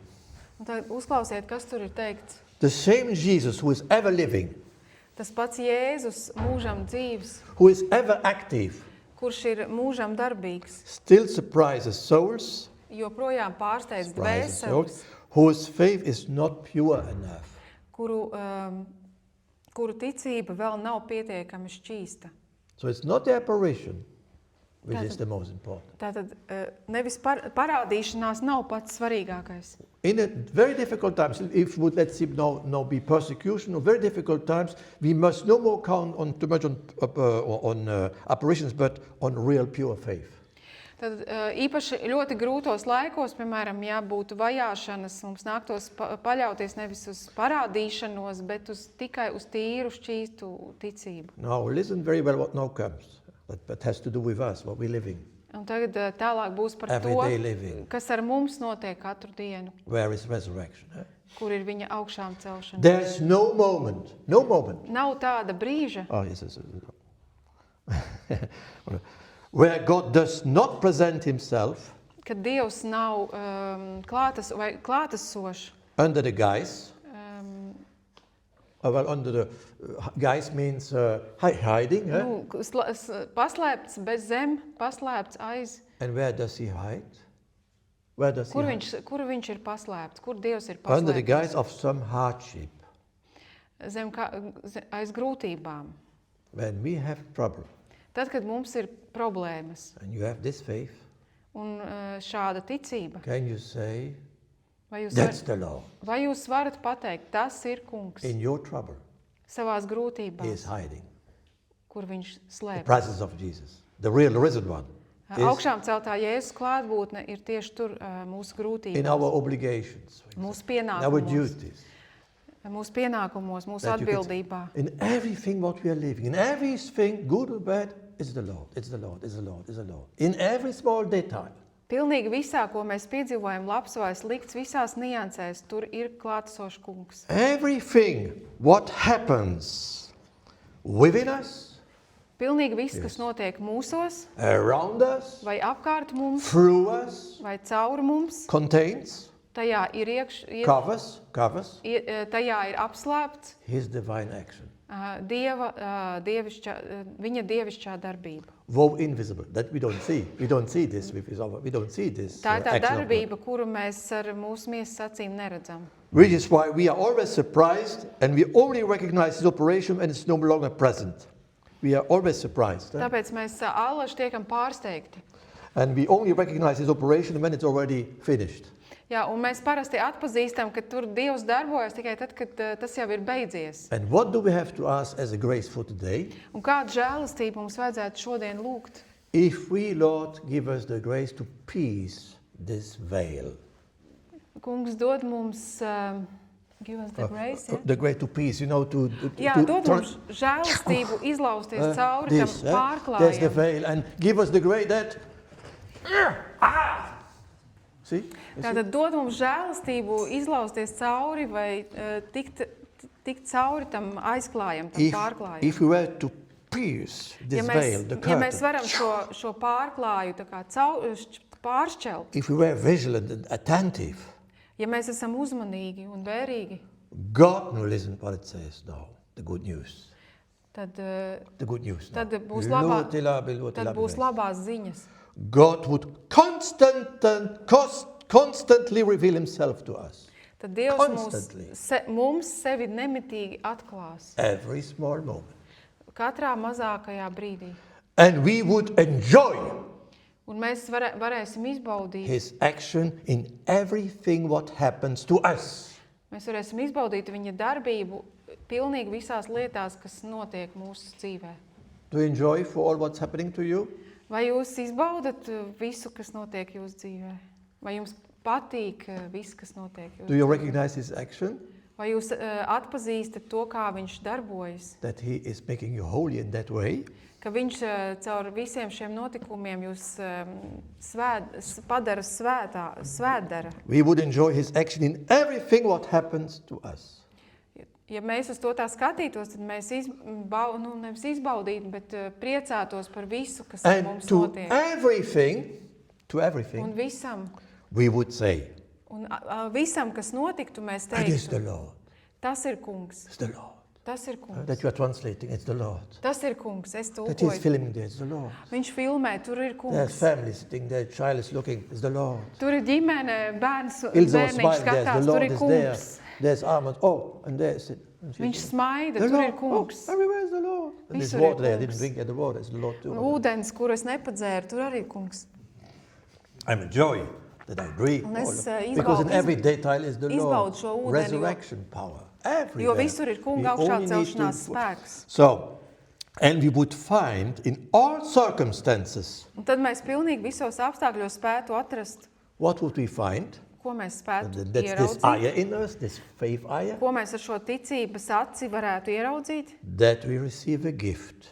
Un tad uzklausiet, kas tur ir teikts. The same Jesus who is ever living, Tas pats Jēzus mūžam dzīvs, who is ever active, kurš ir mūžam darbīgs, still surprises souls, joprojām pārsteidz dvēseles, whose faith is not pure enough. kuru ticība vēl nav pietiekami šķīsta. So it's not the apparition which Tātad- is the most important. Tātad nevis parādīšanās nav pats svarīgākais. In a very difficult times, if would let's say now be persecution or very difficult times, we must no more count on too much on apparitions, but on real pure faith. Tad īpaši ļoti grūtos laikos, piemēram, ja būtu vajāšanas, mums nāktos paļauties nevis uz parādīšanos, bet tikai uz tīru, šķīstu ticību. Now listen very well what now comes. That has to do with us, what we're living. Un tagad tālāk būs par Everyday to, living. kas ar mums notiek katru dienu, Where is resurrection? Eh? kur ir viņa augšām celšana. There's no moment. Nav tāda brīža, Oh, yes. Where God does not present himself kad Dievs nav klātesošs. under the guise. Under the guise means hiding. Eh? Nu, paslēpts bez zem, paslēpts aiz. And where does he hide? Where does Kur he hide? viņš ir paslēpts? Kur Dievs ir Under the paslēpts? guise of some hardship. Aiz grūtībām. When we have trouble Tad, kad mums ir problēmas and you have this faith, un šāda ticība, can you say, vai that's the Lord? jūs varat pateikt, tas ir kungs In your trouble, savās he is grūtībās, hiding. kur viņš The slēpj. presence of Jesus, the real risen one, is Augšām celtā Jēzus klātbūtne ir tieši tur mūsu in our grūtībās, obligations, mūsu in our pienākumos, duties. mūsu That you can- atbildībā. In everything what we are living, in everything, good or bad, it's the Lord, it's the Lord, it's the Lord, it's the Lord. In every small detail. Pilnīgi visā, ko mēs piedzīvojam, labs vai slikts, visās niansēs, tur ir klātesošs kungs. Everything what happens within us, Pilnīgi viss, kas notiek mūsos, around us, vai apkārt mums, through us, vai cauri mums, contains, tajā ir covers tajā ir apslēpts his divine action. viņa dievišķā darbība. Though invisible, that we don't see. We don't see this with his other, we don't see this Tā ir tā action of God. darbība, kuru mēs ar mūsu miesas acīm neredzam. Which is why we are always surprised and we only recognize his operation when it's no longer present. We are always surprised. Tāpēc mēs allaž tiekam pārsteigti. And we only recognize his operation when it's already finished. Jā, un mēs parasti atpazīstam, ka tur Dievs darbojas tikai tad, kad tas jau ir beidzies. And what do we have to ask as a grace for today? Un kādu žēlastību mums vajadzētu šodien lūgt? If we, Lord, give us the grace to pierce this veil. Kungs dod mums, give us the grace, ja? The grace to pierce, to Jā, dod mums žēlastību izlausties cauri this, tam there's the pārklājam. veil, and give us the grace that. See? You see? Tātad dod mums žēlastību izlausties cauri vai tikt cauri tam aizklājam, tam pārklājam. If we were to pierce this veil, the Ja mēs curtain, varam šo pārklāju tā kā pāršķelt, if we were vigilant and attentive, ja mēs esam uzmanīgi un vērīgi, God will listen what it says now, the good news. tad, The good news now. tad būs labās ziņas. God would constantly reveal himself to us. Tad Dievs Constantly. mums sevi nemitīgi atklās. Every small moment. Katrā mazākajā brīdī. And we would enjoy Un mēs varēsim izbaudīt, his action in everything what happens to us. mēs varēsim izbaudīt viņa darbību pilnīgi visās lietās, kas notiek mūsu dzīvē. Do you enjoy for all what's happening to you? Vai jūs izbaudat visu, kas notiek jūsu dzīvē? Vai jums patīk viss, kas notiek jūsu Do you dzīvē? recognize his action? Vai jūs atpazīstat to, kā viņš darbojas? That he is making you holy in that way? Ka viņš caur visiem šiem notikumiem jūs padara svētdara. We would enjoy his action in everything what happens to us. Ja mēs uz to tā skatītos, tad mēs nevis izbaudītu, bet priecātos par visu, kas ar And mums to notiek. everything, Un visam, we would say, visam, kas notiktu, mēs it is the teiktu, Lord. tas ir kungs, It's the Lord. tas ir kungs, That you are translating, it's the Lord. tas ir kungs, es That he is tulkoju. filming there, it's the Lord. Viņš filmē, tur ir There's kungs. family sitting there, child is looking, it's the Lord. Tur ir ģimene, bērns, Ilza was bērniņš smiling, there's skatās, the tur Lord ir is there. kungs. There's Armand, oh, and there's it. Viņš smaida, The tur ir Lord. kungs. Oh, everywhere is the Lord. And there's Visur ir water there. I didn't kungs. drink at the water. It's the Lord too. Ūdens, kur es nepadzēru, tur arī ir kungs. I'm enjoying that I drink. Un es, Because in every detail is the Lord. izbaudu šo ūdeni, Resurrection power. Everywhere. Jo visur ir We kunga only augšā need celšanās to- spēks. So, and we would find in all circumstances, Un tad mēs pilnīgi visos apstākļos spētu atrast, what would we find? ko mēs spētu That's this ieraudzīt, eye in us, this faith eye, ko mēs ar šo ticības aci varētu ieraudzīt. that we receive a gift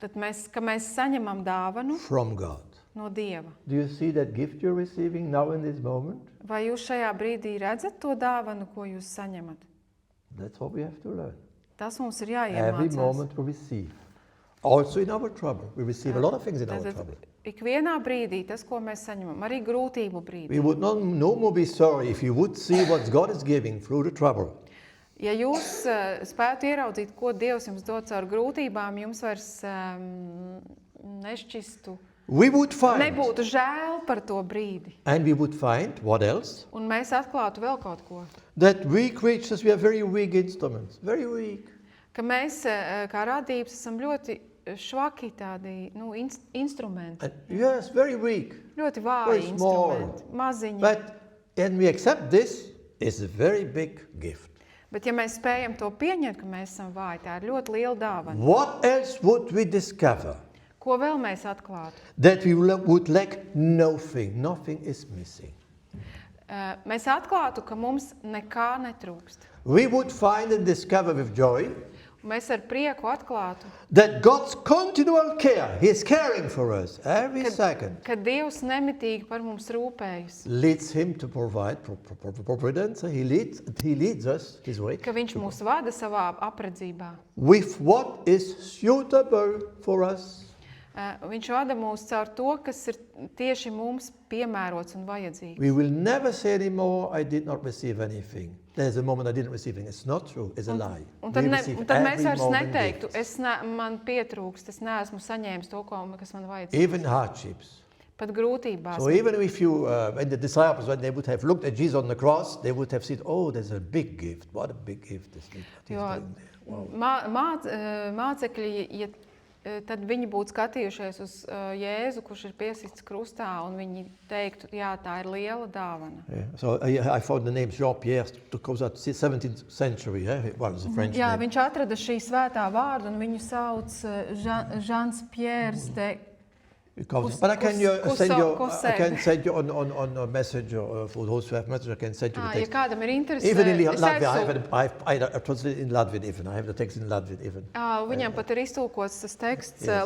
Tad ka mēs saņemam dāvanu from God. no Dieva. Do you see that gift you're receiving now in this moment? Vai jūs šajā brīdī redzat to dāvanu, ko jūs saņemat? That's what we have to learn. Tas mums ir Every jāiemācās. moment we receive. Also in our trouble. We receive a lot of things in our Tātad trouble. ikvienā brīdī tas, ko mēs saņemam, arī grūtību brīdī. We would no more be sorry if you would see what God is giving through the trouble. Ja jūs spētu ieraudzīt, ko Dievs jums dod caur grūtībām, jums vairs nešķistu, We would find, nebūtu žēl par to brīdi. and we would find, what else? Un mēs atklātu vēl kaut ko. That we creatures, we are very weak instruments. Very weak. Ka mēs, kā radības, esam ļoti švaki tādi instrumenti. And yes, very weak. Ļoti Very vāji small. instrumenti, maziņi. But, and we accept this, is a very big gift. Bet ja mēs spējam to pieņemt, ka mēs esam vāji, tā ir ļoti liela dāvana. What else would we discover? Ko vēl mēs atklātu? That we would lack nothing. Nothing is missing. Mēs atklātu, ka mums nekā netrūkst. We would find and discover with joy Un mēs ar prieku atklātu, that God's continual care, He's caring for us every second, ka Dievs nemitīgi par mums rūpējas, leads Him to provide providence. He leads us His way ka Viņš mūs vada savā apredzībā. with what is suitable for us. Viņš vada mūs caur to, kas ir tieši mums piemērots un vajadzīgs. We will never say anymore, I did not receive anything. There's a moment I didn't receive anything. It's not true. It's a lie. Un tad, We ne, receive un tad mēs every vairs moment neteiktu, gifts. man pietrūkst, es neesmu saņēmis to, kas man vajadzīgs. Even hardships. Pat grūtībās. So even if you, when the disciples, when they would have looked at Jesus on the cross, they would have said, oh, there's a big gift. What a big gift is this. Jo Wow. mācekļi, ja tad viņi būtu skatījušies uz Jēzu, kurš ir piesists krustā, un viņi teiktu, jā, tā ir liela dāvana. Yeah. So I found the name Jean-Pierre to goes out 17th century. Well, it's a French Jā, name. viņš atrada šī svētā vārdu, un viņu sauc Žans Piers de But I can send you, Cosset. I can send you on a message for those who have message. I can send you the Ja text. kādam ir interese, Even in es Latvia, I translated in Latvian. Even I have the text in Latvian. Even Viņam pat ir iztulkots tas teksts Yes.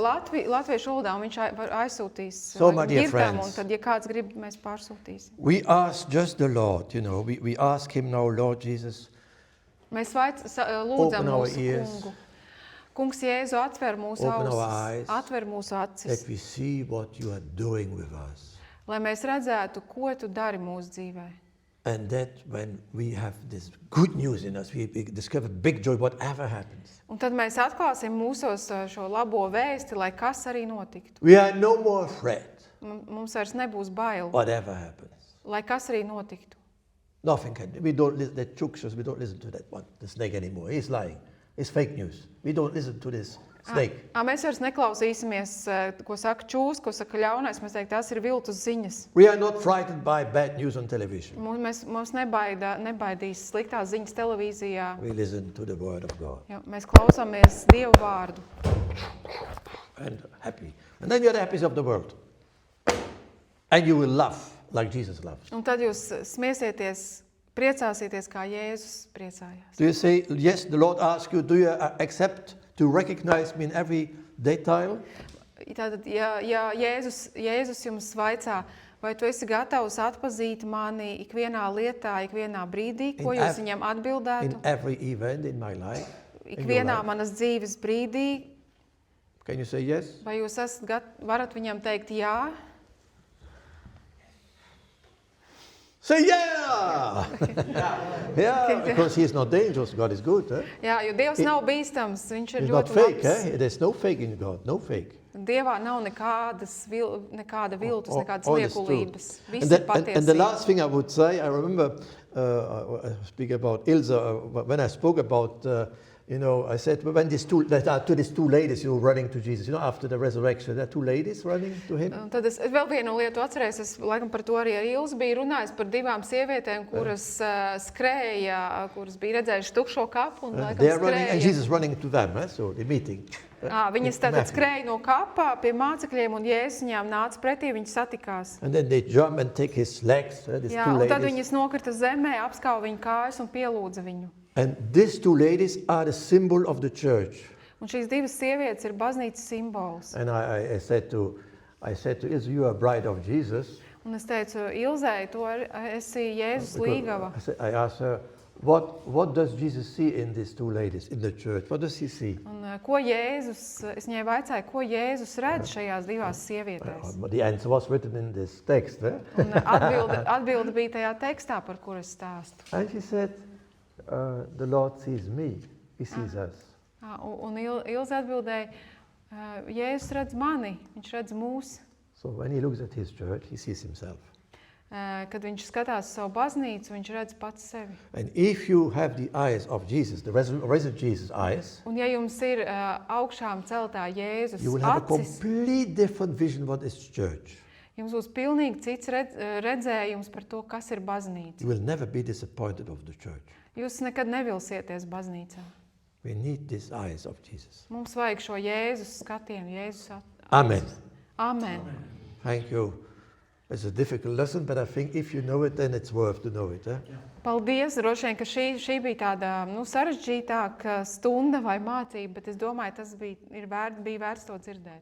latviešu valodā, un viņš var aizsūtīs So, my dear ģirtām, un friends, tad, ja kāds grib, mēs pārsūtīsim. we ask just the Lord. You know, we ask Him now, Lord Jesus. Mēs lūdzam Open our mūsu ears. kungu. Kungs Jēzu atver mūsu Open our ausis, eyes. atver mūsu acis, That we see what you are doing with us. lai mēs redzētu, ko tu dari mūsu dzīvē. And that when we have this good news in us, we discover big joy, whatever happens. Un tad mēs atklāsim mūsos šo labo vēsti, lai kas arī notiktu. We are no more afraid, Mums vairs nebūs bail, whatever happens. lai kas arī notiktu. Nothing can. We don't listen. That Chukshas, we don't listen to that one, the snake anymore. He's lying. It's fake news. We don't listen to this snake. Mēs vairs neklausīsimies, ko saka čūs, ko saka ļaunais. Mēs teiktu, tās ir viltus ziņas. We are not frightened by bad news on television. Mums nebaidīs sliktās ziņas televīzijā. We listen to the word of God Jo mēs klausāmies Dievu vārdu. and happy. And then you're the happiest of the world. And you will laugh like Jesus loves. Un tad jūs smiesieties, priecāsieties, kā Jēzus priecājās. Do you say, yes, the Lord asks you, do you accept to recognize me in every detail? Tātad, ja Jēzus jums vaicā, vai tu esi gatavs atpazīt mani ikvienā lietā, ikvienā brīdī, ko jūs viņam atbildētu? In every event in my life? Ikvienā manas dzīves brīdī, Can you say yes? vai jūs varat viņam teikt jā? Say yeah! Yeah, because he is not dangerous. God is good. Eh? Jā, jo Dievs nav bīstams, viņš ir He's not ļoti fake. labs. Eh? There's no fake in God. No fake. Dievā nav nekāda viltus, nekādas All is true. liekulības. Viss And, ir and the patiesība. last thing I would say, I remember I speak about Ilse, when I spoke about, I said, when there are these two ladies, running to Jesus, after the resurrection, there are two ladies running to him. Un tad es vēl vienu lietu atcerējos, es laikam par to arī ar Ilzi biju runājis par divām sievietēm, kuras skrēja, kuras bija redzējušas tukšo kapu un laikam They are running, and skrēja. Jesus running to them, so the meeting. Viņas tātad skrēja no kapā pie mācekļiem un Jēzus viņām nāca pretī, viņas satikās. And then they jump and take his legs, these Jā, two un tad ladies. viņas nokrita zemē, apskauva viņu kājas un pielūdza viņu. And these two ladies are the symbol of the church. Un šīs divas sievietes ir baznīcas simbols. And I said to Ilse, you are bride of Jesus. Un es teicu, Ilzei, tu esi Jēzus līgava. I asked her, what does Jesus see in these two ladies in the church? What does he see? Un ko Jēzus, es viņai vaicāju, ko Jēzus redz šajās divās sievietēs? The answer was written in this text. Eh? Un atbilde bija tajā tekstā, par kuru es stāstu. And she said, the Lord sees me. He sees us. Un Ilze atbildēja, Jēzus redz mani, viņš redz mūs. So when he looks at his church, he sees himself. Kad viņš skatās savu baznīcu, viņš redz pats sevi. And if you have the eyes of Jesus, the risen Jesus eyes, Un ja jums ir augšām celtā Jēzus you will have a acis, complete different vision what is church. jums būs pilnīgi cits redzējums par to, kas ir baznīca. You will never be disappointed of the church. Jūs nekad nevilsieties baznīcā. We need these eyes of Jesus. Mums vajag šo Jēzus skatienu, Jēzus acis. Amen. Amen. Thank you. It's a difficult lesson, but I think if you know it, then it's worth to know it. Eh? Paldies, droši vien, ka šī bija tāda sarežģītāka stunda vai mācība, bet es domāju, tas bija vērts to dzirdēt.